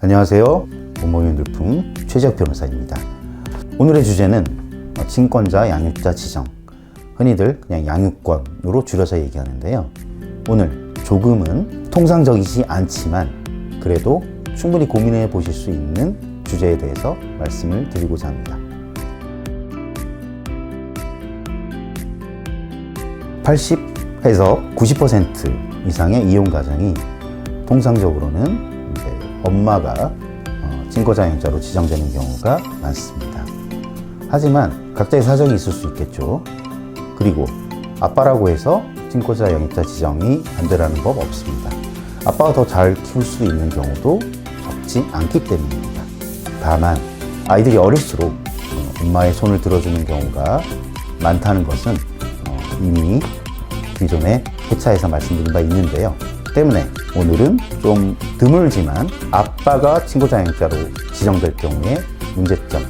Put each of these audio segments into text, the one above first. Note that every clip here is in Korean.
안녕하세요. 부모님 늘품 최재혁 변호사입니다. 오늘의 주제는 친권자, 양육자 지정, 흔히들 그냥 양육권으로 줄여서 얘기하는데요. 오늘 조금은 통상적이지 않지만 그래도 충분히 고민해 보실 수 있는 주제에 대해서 말씀을 드리고자 합니다. 80에서 90% 이상의 이혼 가정이 통상적으로는 이제 엄마가 친권자 양육자로 지정되는 경우가 많습니다. 하지만 각자의 사정이 있을 수 있겠죠. 그리고 아빠라고 해서 친권자 양육자 지정이 안 되라는 법 없습니다. 아빠가 더 잘 키울 수 있는 경우도 적지 않기 때문입니다. 다만 아이들이 어릴수록 엄마의 손을 들어주는 경우가 많다는 것은 이미 기존에 회차에서 말씀드린 바 있는데요. 때문에 오늘은 좀 드물지만 아빠가 친권자 양육자로 지정될 경우에 문제점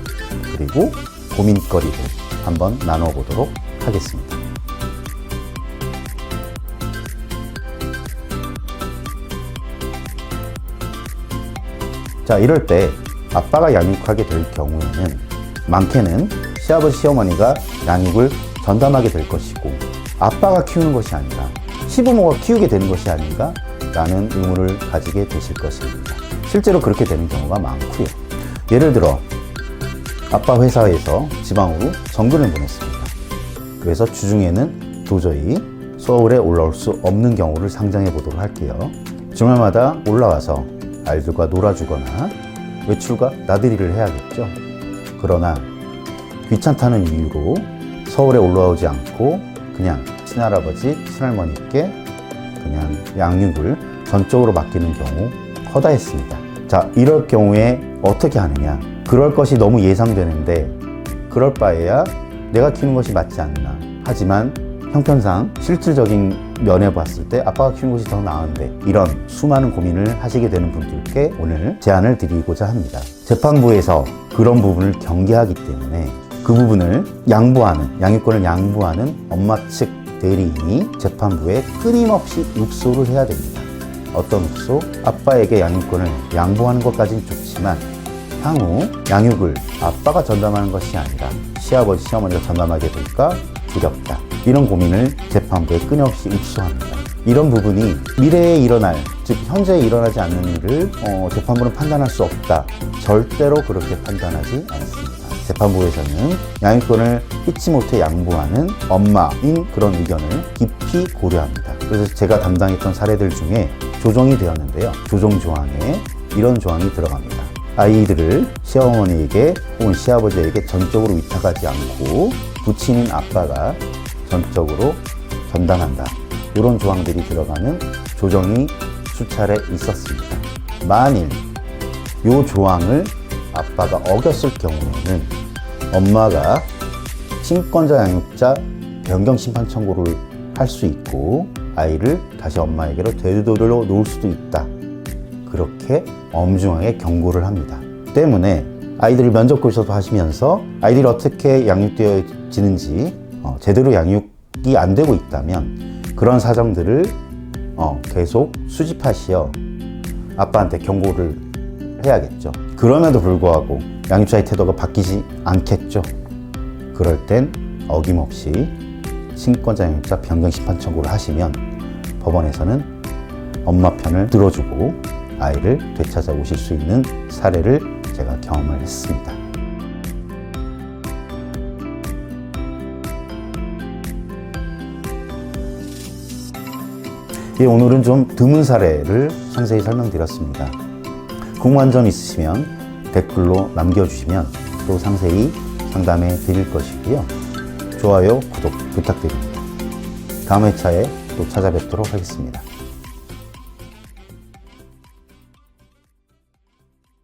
그리고 고민거리를 한번 나눠보도록 하겠습니다. 자, 이럴 때 아빠가 양육하게 될 경우에는 많게는 시아버지, 시어머니가 양육을 전담하게 될 것이고 아빠가 키우는 것이 아니라 시부모가 키우게 되는 것이 아닌가 라는 의문을 가지게 되실 것입니다. 실제로 그렇게 되는 경우가 많고요. 예를 들어 아빠 회사에서 지방으로 정근을 보냈습니다. 그래서 주중에는 도저히 서울에 올라올 수 없는 경우를 상상해 보도록 할게요. 주말마다 올라와서 아이들과 놀아주거나 외출과 나들이를 해야겠죠. 그러나 귀찮다는 이유로 서울에 올라오지 않고 그냥 친할아버지, 친할머니께 그냥 양육을 전적으로 맡기는 경우 허다했습니다. 자, 이럴 경우에 어떻게 하느냐? 그럴 것이 너무 예상되는데 그럴 바에야 내가 키우는 것이 맞지 않나. 하지만 형편상 실질적인 면에 봤을 때 아빠가 키우는 것이 더 나은데 이런 수많은 고민을 하시게 되는 분들께 오늘 제안을 드리고자 합니다. 재판부에서 그런 부분을 경계하기 때문에 그 부분을 양보하는, 양육권을 양보하는 엄마 측 대리인이 재판부에 끊임없이 묵소를 해야 됩니다. 어떤 묵소? 아빠에게 양육권을 양보하는 것까지는 좋지만 향후 양육을 아빠가 전담하는 것이 아니라 시아버지, 시어머니가 전담하게 될까 두렵다. 이런 고민을 재판부에 끊임없이 묵소합니다. 이런 부분이 미래에 일어날, 즉 현재에 일어나지 않는 일을 재판부는 판단할 수 없다. 절대로 그렇게 판단하지 않습니다. 재판부에서는 양육권을 잊지 못해 양보하는 엄마인 그런 의견을 깊이 고려합니다. 그래서 제가 담당했던 사례들 중에 조정이 되었는데요. 조정 조항에 이런 조항이 들어갑니다. 아이들을 시어머니에게 혹은 시아버지에게 전적으로 위탁하지 않고 부친인 아빠가 전적으로 전담한다. 이런 조항들이 들어가는 조정이 수차례 있었습니다. 만일 이 조항을 아빠가 어겼을 경우에는 엄마가 친권자 양육자 변경 심판 청구를 할 수 있고 아이를 다시 엄마에게로 되돌려 놓을 수도 있다. 그렇게 엄중하게 경고를 합니다. 때문에 아이들을 면접고시도 하시면서 아이들이 어떻게 양육되어지는지 제대로 양육이 안 되고 있다면 그런 사정들을 계속 수집하시어 아빠한테 경고를 해야겠죠. 그럼에도 불구하고 양육자의 태도가 바뀌지 않겠죠. 그럴 땐 어김없이 친권자 양육자 변경 심판 청구를 하시면 법원에서는 엄마 편을 들어주고 아이를 되찾아 오실 수 있는 사례를 제가 경험을 했습니다. 오늘은 좀 드문 사례를 상세히 설명드렸습니다. 궁금한 점 있으시면 댓글로 남겨주시면 또 상세히 상담해 드릴 것이고요. 좋아요, 구독 부탁드립니다. 다음 회차에 또 찾아뵙도록 하겠습니다.